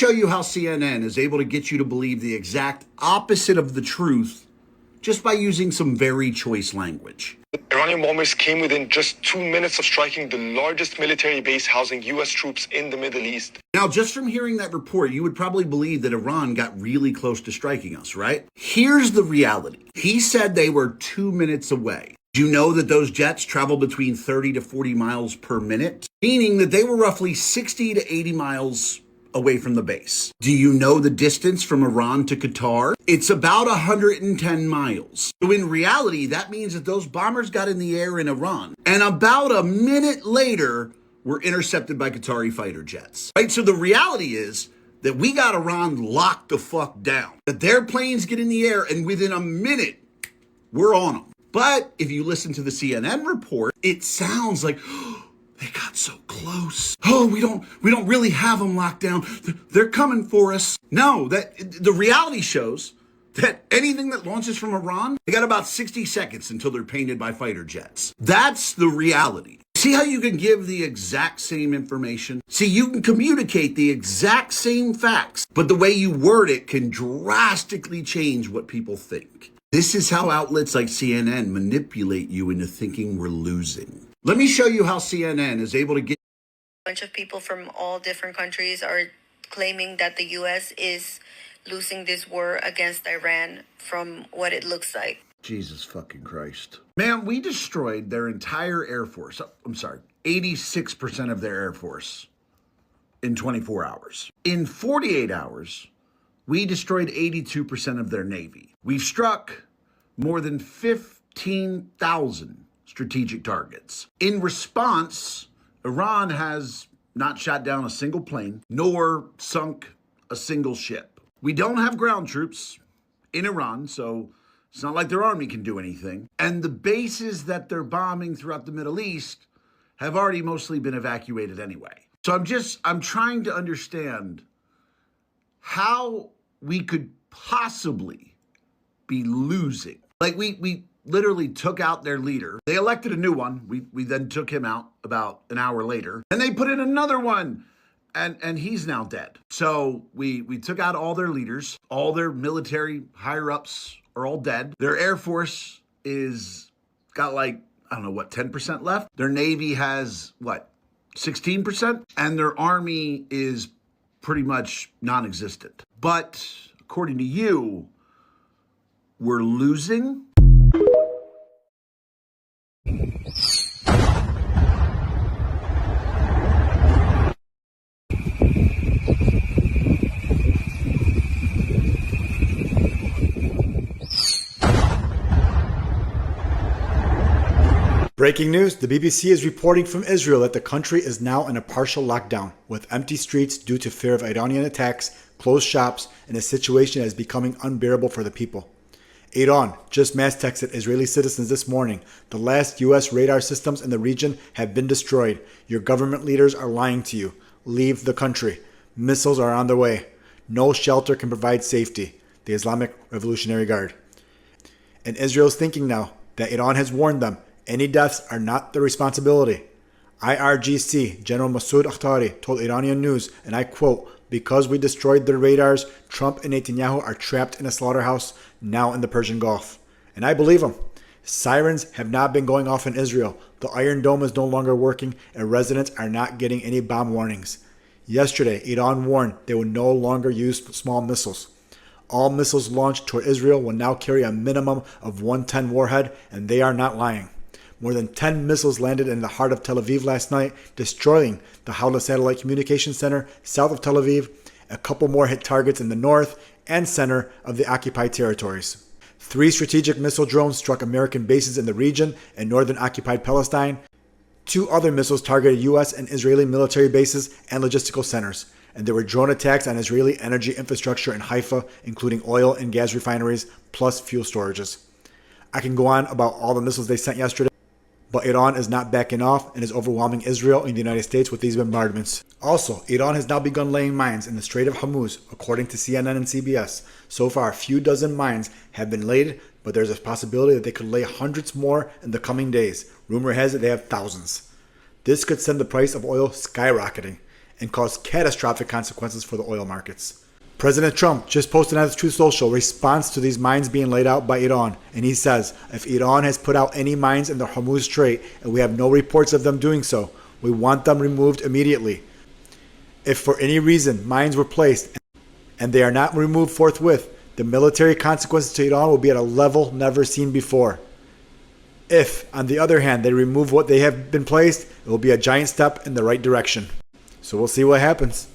Show you how CNN is able to get you to believe the exact opposite of the truth just by using some very choice language. Iranian bombers came within just 2 minutes of striking the largest military base housing U.S. troops in the Middle East. Now, just from hearing that report, you would probably believe that Iran got really close to striking us, right? Here's the reality. He said they were 2 minutes away. Do you know that those jets travel between 30 to 40 miles per minute? Meaning that they were roughly 60 to 80 miles away from the base. Do you know the distance from Iran to Qatar? It's about 110 miles. So in reality, that means that those bombers got in the air in Iran, and about a minute later, were intercepted by Qatari fighter jets. Right? So the reality is that we got Iran locked the fuck down. That their planes get in the air, and within a minute, we're on them. But if you listen to the CNN report, it sounds like, they got so close. Oh, we don't really have them locked down. They're coming for us. No, that the reality shows that anything that launches from Iran, they got about 60 seconds until they're painted by fighter jets. That's the reality. See how you can give the exact same information? See, you can communicate the exact same facts, but the way you word it can drastically change what people think. This is how outlets like CNN manipulate you into thinking we're losing. Let me show you how CNN is able to get a bunch of people from all different countries are claiming that the U.S. is losing this war against Iran from what it looks like. Jesus fucking Christ. Man, we destroyed their entire Air Force. I'm sorry, 86% of their Air Force in 24 hours. In 48 hours, we destroyed 82% of their Navy. We've struck more than 15,000 strategic targets. In response, Iran has not shot down a single plane, nor sunk a single ship. We don't have ground troops in Iran, so it's not like their army can do anything. And the bases that they're bombing throughout the Middle East have already mostly been evacuated anyway. So I'm trying to understand how we could possibly be losing. Like we literally took out their leader. They elected a new one. We then took him out about an hour later. And they put in another one. And he's now dead. So we took out all their leaders. All their military higher-ups are all dead. Their Air Force is got like, I don't know, what, 10% left? Their Navy has, what, 16%? And their Army is pretty much non-existent. But according to you, we're losing? Breaking news, the BBC is reporting from Israel that the country is now in a partial lockdown, with empty streets due to fear of Iranian attacks, closed shops, and a situation that is becoming unbearable for the people. Iran just mass texted Israeli citizens this morning. The last U.S. radar systems in the region have been destroyed. Your government leaders are lying to you. Leave the country. Missiles are on their way. No shelter can provide safety. The Islamic Revolutionary Guard. And Israel's thinking now that Iran has warned them. Any deaths are not their responsibility. IRGC General Masoud Akhtari told Iranian News, and I quote, "Because we destroyed their radars, Trump and Netanyahu are trapped in a slaughterhouse now in the Persian Gulf." And I believe him. Sirens have not been going off in Israel. The Iron Dome is no longer working, and residents are not getting any bomb warnings. Yesterday, Iran warned they will no longer use small missiles. All missiles launched toward Israel will now carry a minimum of 110 warhead, and they are not lying. More than 10 missiles landed in the heart of Tel Aviv last night, destroying the Hawla Satellite Communication Center south of Tel Aviv. A couple more hit targets in the north and center of the occupied territories. 3 strategic missile drones struck American bases in the region and northern occupied Palestine. 2 other missiles targeted U.S. and Israeli military bases and logistical centers. And there were drone attacks on Israeli energy infrastructure in Haifa, including oil and gas refineries, plus fuel storages. I can go on about all the missiles they sent yesterday, but Iran is not backing off and is overwhelming Israel and the United States with these bombardments. Also, Iran has now begun laying mines in the Strait of Hormuz, according to CNN and CBS. So far, a few dozen mines have been laid, but there's a possibility that they could lay hundreds more in the coming days. Rumor has it they have thousands. This could send the price of oil skyrocketing. and cause catastrophic consequences for the oil markets. President Trump just posted on his Truth Social response to these mines being laid out by Iran, and he says, if Iran has put out any mines in the Hormuz Strait and we have no reports of them doing so, we want them removed immediately. If for any reason mines were placed and they are not removed forthwith, the military consequences to Iran will be at a level never seen before. If, on the other hand, they remove what they have been placed, it will be a giant step in the right direction. So we'll see what happens.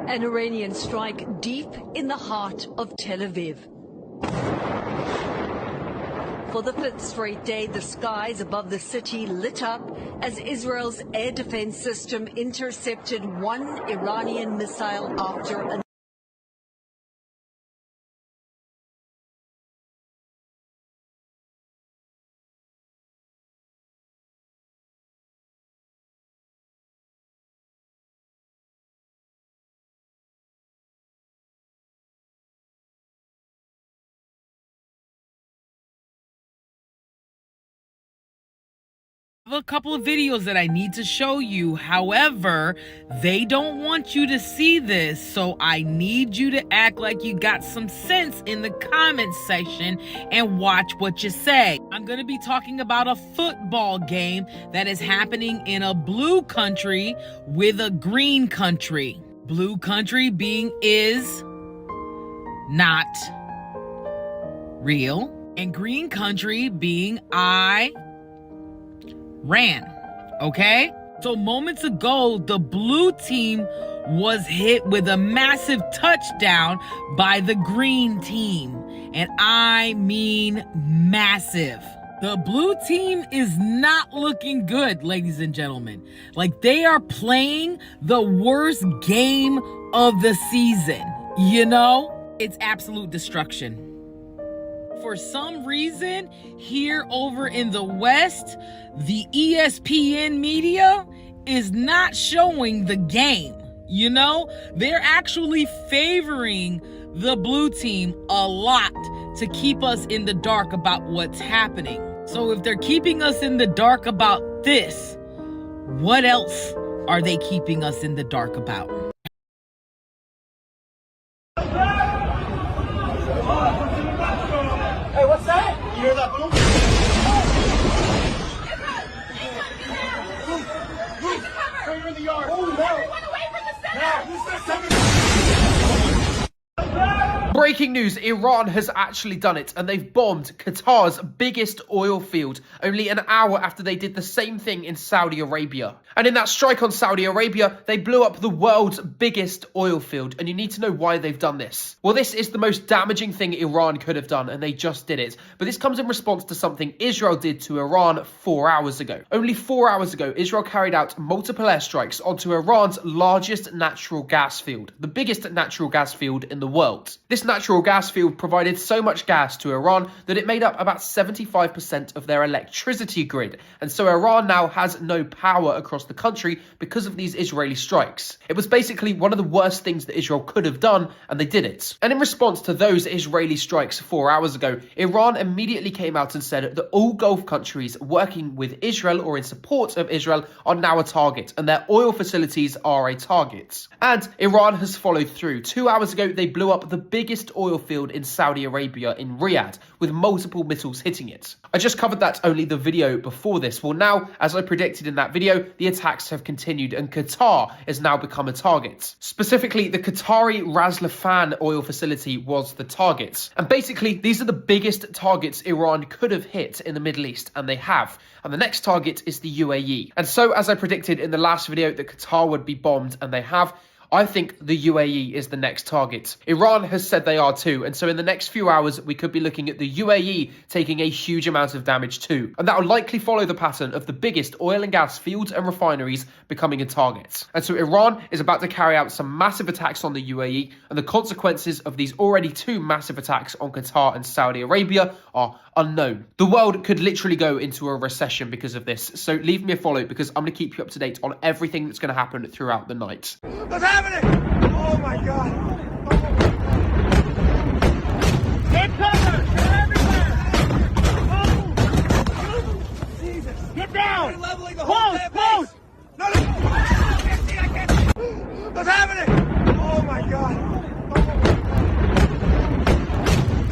An Iranian strike deep in the heart of Tel Aviv. For the fifth straight day, the skies above the city lit up as Israel's air defense system intercepted one Iranian missile after another. A couple of videos that I need to show you. However, they don't want you to see this, so I need you to act like you got some sense in the comment section and watch what you say. I'm going to be talking about a football game that is happening in a blue country with a green country. Blue country being is not real, and green country being Iran, okay? So moments ago, the blue team was hit with a massive touchdown by the green team. And I mean massive. The blue team is not looking good, ladies and gentlemen. Like, they are playing the worst game of the season. You know, it's absolute destruction. For some reason, here over in the West, the ESPN media is not showing the game. You know, they're actually favoring the blue team a lot to keep us in the dark about what's happening. So if they're keeping us in the dark about this, what else are they keeping us in the dark about? Hey, what's that? You hear that boom? You're in the yard. Oh, no. Everyone away from the center. Now, who's that center? Breaking news, Iran has actually done it, and they've bombed Qatar's biggest oil field only an hour after they did the same thing in Saudi Arabia. And in that strike on Saudi Arabia, they blew up the world's biggest oil field, and you need to know why they've done this. Well, this is the most damaging thing Iran could have done, and they just did it. But this comes in response to something Israel did to Iran 4 hours ago. Only 4 hours ago, Israel carried out multiple airstrikes onto Iran's largest natural gas field, the biggest natural gas field in the world. This natural gas field provided so much gas to Iran that it made up about 75% of their electricity grid, and so Iran now has no power across the country because of these Israeli strikes. It was basically one of the worst things that Israel could have done, and they did it. And in response to those Israeli strikes 4 hours ago, Iran immediately came out and said that all Gulf countries working with Israel or in support of Israel are now a target, and their oil facilities are a target. And Iran has followed through. 2 hours ago, they blew up the biggest oil field in Saudi Arabia in Riyadh, with multiple missiles hitting it. I just covered that only the video before this. Well, now, as I predicted in that video, the attacks have continued and Qatar has now become a target. Specifically, the Qatari Ras Laffan oil facility was the target. And basically, these are the biggest targets Iran could have hit in the Middle East, and they have. And the next target is the UAE. And so, as I predicted in the last video that Qatar would be bombed, and they have, I think the UAE is the next target. Iran has said they are too, and so in the next few hours, we could be looking at the UAE taking a huge amount of damage too. And that will likely follow the pattern of the biggest oil and gas fields and refineries becoming a target. And so Iran is about to carry out some massive attacks on the UAE, and the consequences of these already two massive attacks on Qatar and Saudi Arabia are unknown. The world could literally go into a recession because of this, so leave me a follow because I'm going to keep you up to date on everything that's going to happen throughout the night. What's happening? Oh my God. Get cover! Get everywhere! Oh, Jesus. Get down! Close! Close! No, no! What's happening? Oh my God!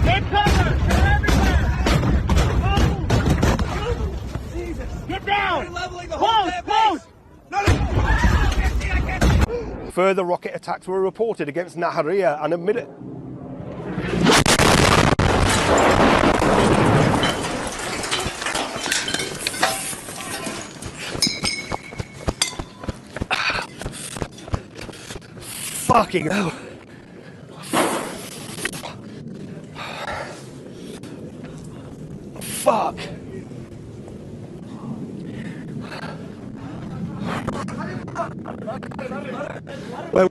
Get cover! They're everywhere! Oh! Jesus! Get down! Close! Close! No, no! Further rocket attacks were reported against Nahariya and admitted. Fucking hell. Fuck. Where?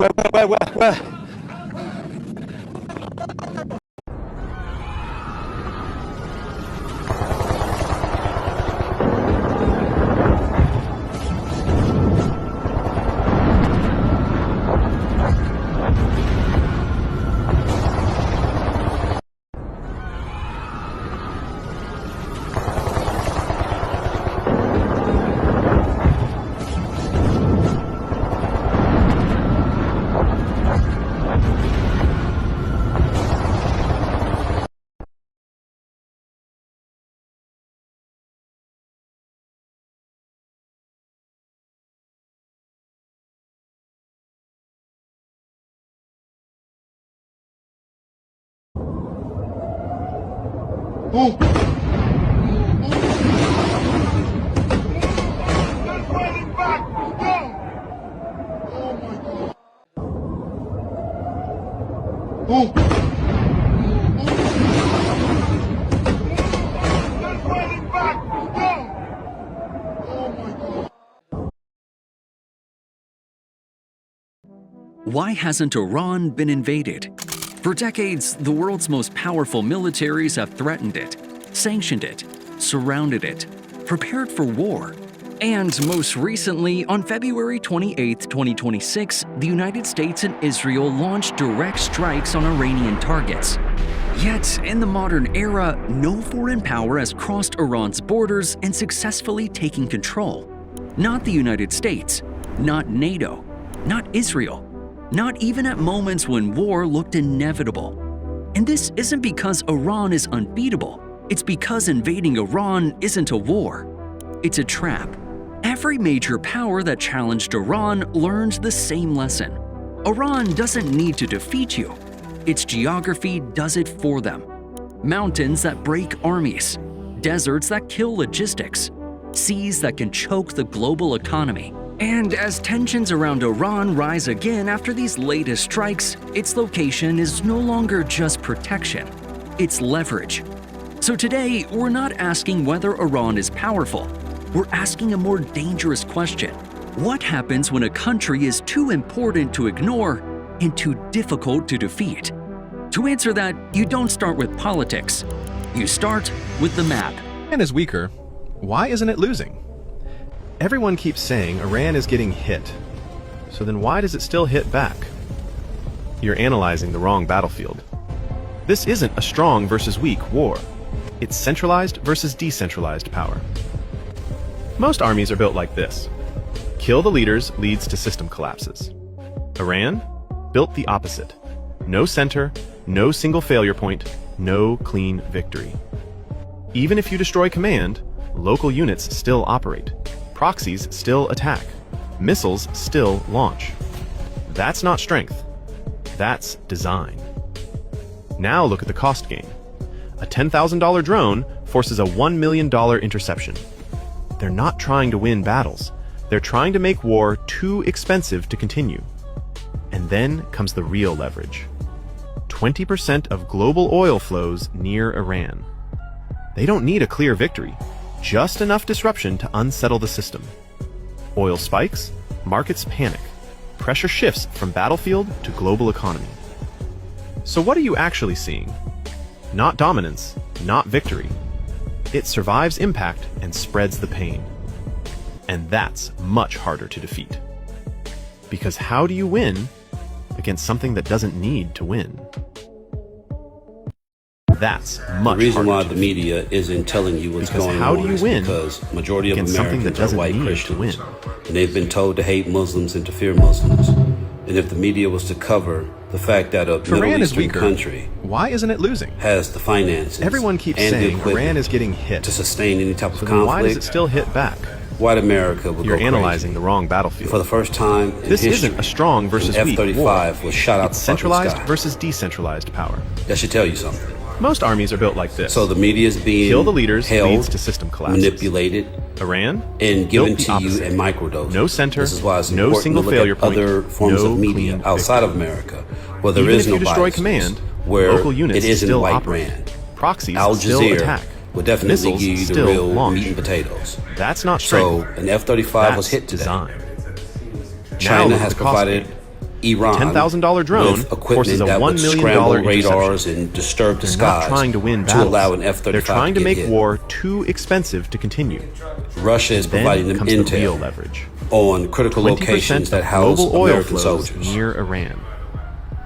Why hasn't Iran been invaded? For decades, the world's most powerful militaries have threatened it, sanctioned it, surrounded it, prepared for war. And most recently, on February 28, 2026, the United States and Israel launched direct strikes on Iranian targets. Yet, in the modern era, no foreign power has crossed Iran's borders and successfully taken control. Not the United States, not NATO, not Israel, not even at moments when war looked inevitable. And this isn't because Iran is unbeatable. It's because invading Iran isn't a war. It's a trap. Every major power that challenged Iran learned the same lesson. Iran doesn't need to defeat you. Its geography does it for them. Mountains that break armies, deserts that kill logistics, seas that can choke the global economy. And as tensions around Iran rise again after these latest strikes, its location is no longer just protection, it's leverage. So today, we're not asking whether Iran is powerful. We're asking a more dangerous question. What happens when a country is too important to ignore and too difficult to defeat? To answer that, you don't start with politics. You start with the map. Iran is weaker. Why isn't it losing? Everyone keeps saying Iran is getting hit. So then why does it still hit back? You're analyzing the wrong battlefield. This isn't a strong versus weak war. It's centralized versus decentralized power. Most armies are built like this. Kill the leaders leads to system collapses. Iran built the opposite. No center, no single failure point, no clean victory. Even if you destroy command, local units still operate. Proxies still attack. Missiles still launch. That's not strength. That's design. Now look at the cost gain. A $10,000 drone forces a $1 million interception. They're not trying to win battles. They're trying to make war too expensive to continue. And then comes the real leverage. 20% of global oil flows near Iran. They don't need a clear victory, just enough disruption to unsettle the system. Oil spikes, markets panic. Pressure shifts from battlefield to global economy. So what are you actually seeing? Not dominance, not victory. It survives impact and spreads the pain. And that's much harder to defeat. Because how do you win against something that doesn't need to win? that's much The reason why harder the to media isn't telling you what's Because going how on do you is win because majority of against something that Americans are doesn't white need to Christians, win? and they've been told to hate Muslims and to fear Muslims. And if the media was to cover the fact that a If Iran Middle is Eastern weaker, country why isn't it losing? has the finances Everyone keeps and the saying equipment Iran is getting hit. to sustain any type of So then why does it conflict, still hit back? white America would You're go analyzing crazy. the wrong battlefield. For the first time in This history, isn't a strong versus an weak F-35 war. was shot out It's the fucking centralized sky. versus decentralized power. That should tell you something. Most armies are built like this. So the media is being Kill the leaders held, leads to system collapses. manipulated, Iran and given built the to you opposite. in microdoses. No center, This is why it's no important single to look failure at point, other forms no of media clean outside of victory. America, where there Even is if no you destroy biases, command, where local units it isn't still white operate. brand. Proxies Al still Jazeera attack. would definitely Missiles give you the still real launch. meat and potatoes. That's not So strength. an F-35 was That's hit today. design. Now China look at has the cost provided gain. Iran $10,000 drone with forces equipment a that $1 would million scramble interception. radars and disturb the They're skies not trying to win to battles. allow an F-35 They're trying to get make hit. war too expensive to continue. Russia is Then providing them comes the real intel leverage. on critical 20% locations that of house global oil American flows soldiers. near Iran.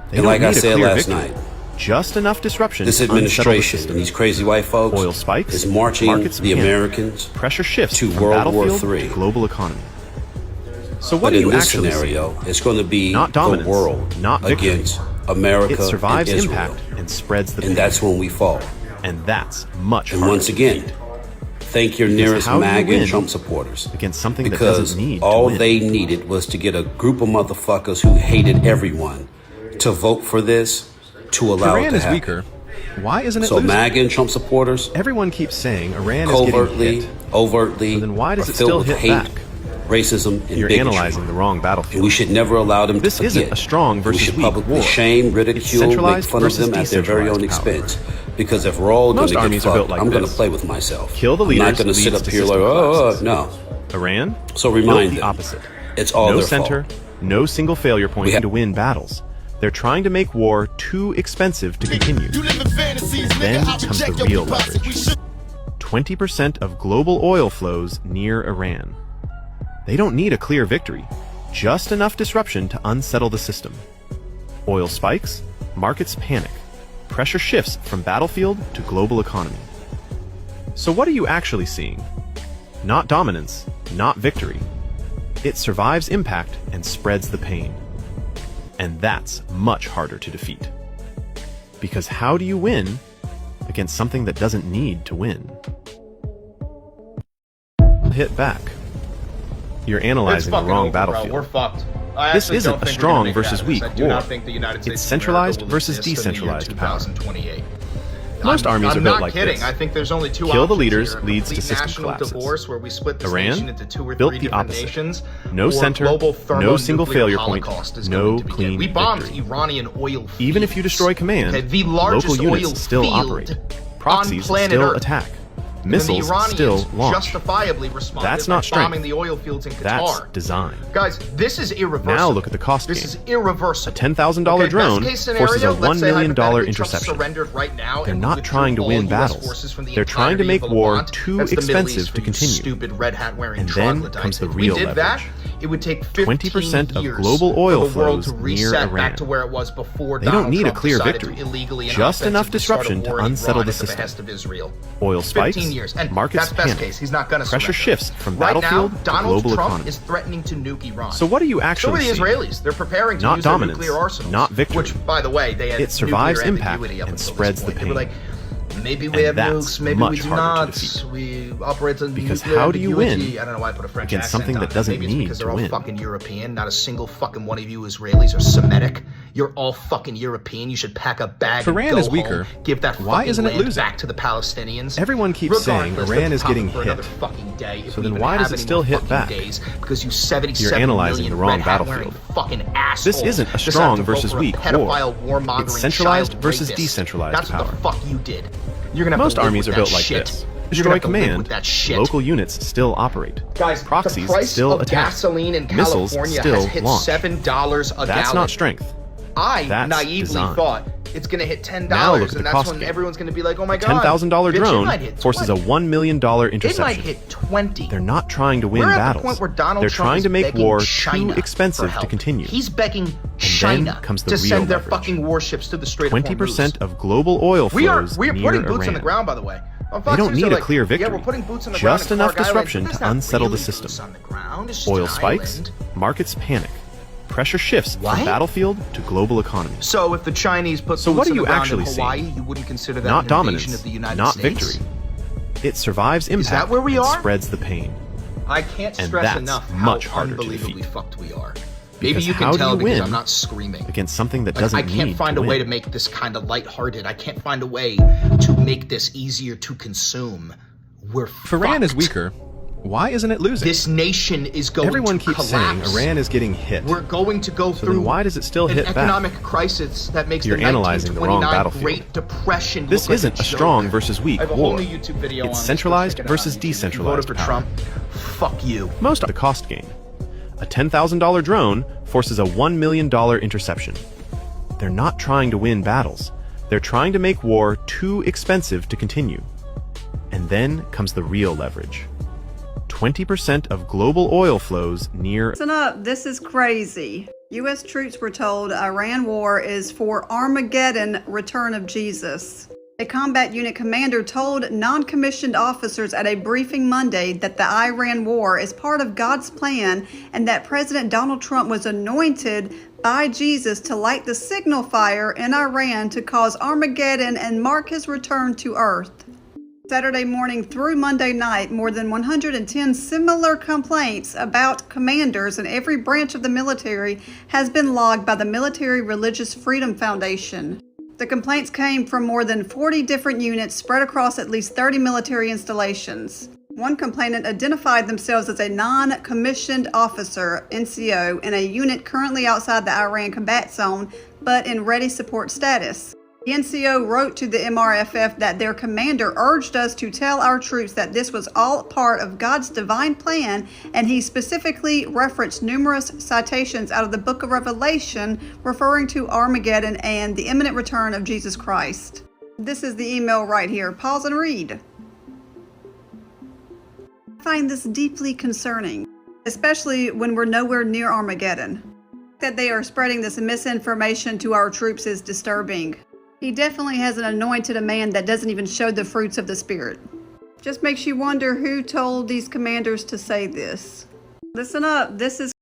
They And don't like I need a said clear last victory. night, Just enough disruption this to unsettle the administration system. and these crazy white folks Oil spikes, is marching markets the panic, Americans pressure shifts to from World War battlefield III. to global economy. So what But do in you this actually scenario, see? it's going to be Not the dominance, world not victory. against America It survives and Israel. impact and spreads the pain. And that's when we fall. And that's much And harder once to again, defeat. thank your Because nearest how do you MAGA and win Trump supporters. against something that Because doesn't need to all win? they needed was to get a group of motherfuckers who hated everyone to vote for this to If allow it Iran to is happen. weaker, why isn't it So losing? MAGA and Trump supporters, Everyone keeps saying Iran is getting covertly, hit. overtly, So then why does are it filled still with hit hate, back? racism, and You're bigotry. analyzing the wrong And battlefield. we should never allow them This to forget. isn't a strong We versus should weak publicly war. shame, It's ridicule, make centralized fun of versus them at their very own decentralized expense. Because if we're all going Most to get armies are fucked, built like I'm going to this. play with myself. Kill the I'm leaders not going to sit leads up to here system like, collapses. no. Iran So built remind the them, opposite. it's all No their center, fault. no single failure point have- to win battles. They're trying to make war too expensive to continue. Then comes the real leverage. 20% of global oil flows near Iran. They don't need a clear victory, just enough disruption to unsettle the system. Oil spikes, markets panic, pressure shifts from battlefield to global economy. So what are you actually seeing? Not dominance, not victory. It survives impact and spreads the pain. And that's much harder to defeat. Because how do you win against something that doesn't need to win? Hit back. You're analyzing the wrong battlefield. We're fucked. This isn't a strong versus weak I do war. not think the United States It's of centralized America will versus exist in the year decentralized power. 2028. Most armies are I'm built not like kidding. this. I think there's only two Kill the options leaders here. A leads to complete system national collapses. divorce where we split this Iran nation into 2 or built 3 the different opposite. nations. No or center, global no thermonuclear single failure point, holocaust is no going to begin. clean We bombed victory. Iranian oil fields. Even if you destroy command, Okay, the largest local units oil still field operate. Proxies on planet still Earth. attack. And then Missiles the Iranians still launch. justifiably responded That's by not strength. bombing the oil fields in Qatar. That's design. Guys, this is irreversible. Now look at the cost This gain. is irreversible. A $10,000 drone best case scenario, forces a let's $1 say million hypothetically Trump interception. surrendered right now They're and not withdrew trying to all win US battles. forces from the They're trying to entirety make of war Levant. too That's the Middle expensive East to for you continue. Stupid red hat wearing And then troglodytes. comes the If real we did that, leverage. it would take 15 20% of years global oil for the world flows to near reset Iran. back to where it was before They Donald don't need Trump a clear decided victory, to illegally and just enough offensively start a disruption to war in unsettle Iran the at the system. behest of Israel. Oil spikes, 15 years. And markets that's best panic. case. He's not going to Pressure shifts from right battlefield now, to Donald global Trump economy. is threatening to nuke Iran. So what are you So are actually the seeing? Israelis. They're preparing to Not use their dominance, nuclear arsenals. not victory. Which, by the way, they had It survives nuclear impact ambiguity up and until spreads this the point. They were pain. like, maybe we And have that's nukes, maybe we much do harder to not. defeat. We operate on Because nuclear how do you ambiguity. win I don't know why I put a French against accent something on that it. doesn't Maybe it's need because to they're all win? fucking European. Not a single fucking one of you Israelis are Semitic. You're all fucking European. You should pack a bag If Iran and go is weaker, home. Give that why fucking isn't it land losing? back to the Palestinians. Everyone keeps saying Regardless, Iran let's is pop getting it for hit. another fucking day if So we then even why have does it any still more hit fucking back? days, because you 77 You're analyzing million the wrong red hat wearing battlefield. fucking assholes This isn't a decide strong to vote versus for a weak pedophile, war. warmongering It's centralized child versus rapist. decentralized That's power. what the fuck you did. You're gonna have Most to live armies with are built that like shit. this. You're gonna Destroy have to live command, with that shit. local units still operate. Guys, Proxies the price still of attack. gasoline in Missiles California still has hit launch. $7 a That's gallon. not strength. I That's naively design. thought it's going to hit $10, Now look at the and that's cost when game. everyone's going to be like, oh my A god. $10,000 bitch, it drone might hit forces a 20. $1 million interception. It might hit 20. They're not trying to win We're at the battles. point where Donald They're Trump trying is to make begging war China too expensive for help. to continue. He's begging then China comes the to real send their leverage. fucking warships to the Strait of Hormuz. 20% of global oil flows We are near putting boots Iran. on the ground, by the way. On They Fox don't News, need they're a clear victory. Yeah, we're putting boots on the ground Just in enough Clark disruption Island. to unsettle the That's not system. really boots on the ground. It's just Oil an spikes, island. markets panic. Pressure shifts What? from battlefield to global economy. So if the Chinese put So boots what are on you the ground actually in Hawaii, seeing? you wouldn't consider that Not an invasion dominance, of the United not States? victory. It survives impact that where we and are? spreads the pain. I can't And stress that's enough much how harder to unbelievably defeat. fucked we are. Maybe Because you how can do tell you because win I'm not screaming. against something that Like, doesn't I can't need find to a way win. to make this kind of lighthearted. I can't find a way to make this easier to consume. We're If Iran is fucked. weaker, why isn't it losing? This nation is going Everyone to keeps collapse. saying Iran is getting hit. We're going to go So through then why does it still an hit back? economic crisis that makes You're the analyzing the wrong 1929 battlefield. Great Depression This look like isn't a joke. strong versus weak I have a war. whole new YouTube video on It's this. centralized Go check it out versus on YouTube. If you decentralized voted for power. Trump, fuck you. Most of the cost gain. A $10,000 drone forces a $1 million interception. They're not trying to win battles. They're trying to make war too expensive to continue. And then comes the real leverage. 20% of global oil flows near. Listen up, this is crazy. U.S. troops were told Iran war is for Armageddon, return of Jesus. A combat unit commander told non-commissioned officers at a briefing Monday that the Iran war is part of God's plan and that President Donald Trump was anointed by Jesus to light the signal fire in Iran to cause Armageddon and mark his return to earth. Saturday morning through Monday night, more than 110 similar complaints about commanders in every branch of the military has been logged by the Military Religious Freedom Foundation. The complaints came from more than 40 different units spread across at least 30 military installations. One complainant identified themselves as a non-commissioned officer, NCO, in a unit currently outside the Iran combat zone, but in ready support status. The NCO wrote to the MRFF that their commander urged us to tell our troops that this was all part of God's divine plan, and he specifically referenced numerous citations out of the book of Revelation referring to Armageddon and the imminent return of Jesus Christ. This is the email right here. Pause and read. I find this deeply concerning, especially when we're nowhere near Armageddon. That they are spreading this misinformation to our troops is disturbing. He definitely hasn't anointed a man that doesn't even show the fruits of the Spirit. Just makes you wonder who told these commanders to say this. Listen up, this is